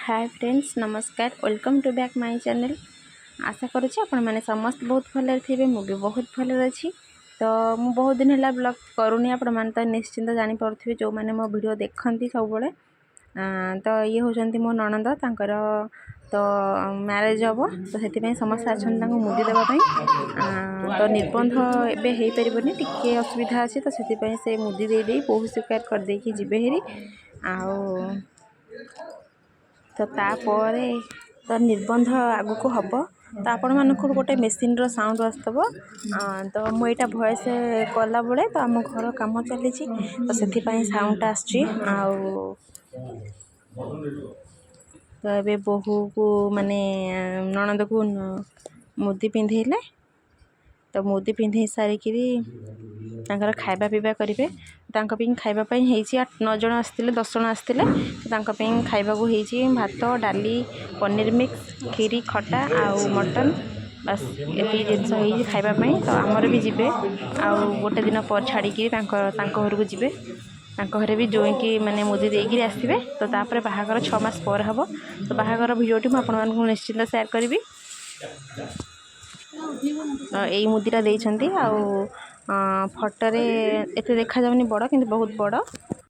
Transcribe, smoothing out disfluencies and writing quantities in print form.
हाय friends नमस्कार welcome to back my channel. आशा करुँच आपण मैंने समस्त बहुत भल थे मुझे बहुत भल अच्छी। तो मु बहुत दिन है ब्लॉग करूनी आपण मैंने तो निश्चिंत जानीपे जो मैंने मो वीडियो देखती सब बड़े। तो ये होती मो ननंद तांकर तो मैरेज हम तो से समस्त आछन मुदी देवाई तो निबंध एवं हो पारे टी असुविधा अच्छी तो से मुदी दे बहु स्वीकार करदे जीवे हेरी तो तापर तो निबंध आग को हम तो आपण मानक गोटे मेसीन साउंड आसव तो मुझा भॉइस कला बेले तो आम घर कम चली तो से साउंड तो ये बोहू को माने ननद को मुदी पिंधेले तो मुदी पिंधे सारिकी खाଇବା पीवा करेंगे खावाई 9 जन आसते 10 जन आसते खावा को भात डाली पनीर मिक्स खीरी खटा आउ मटन बस ये जिन खावाई तो आमर भी जीवे आउ गोटे दिन पर छाड़ी घर को जीवे घरे भी जो कि माने मुदी देकर आसवे तो तापर बाहागर 6 मास पर हम तो बाहागर भिडियोटी मुझे निश्चिंत शेयर करी। यही मुदीटा देइछंती आउ फटोरे एते देखा जाउनी बड़ किंतु बहुत बड़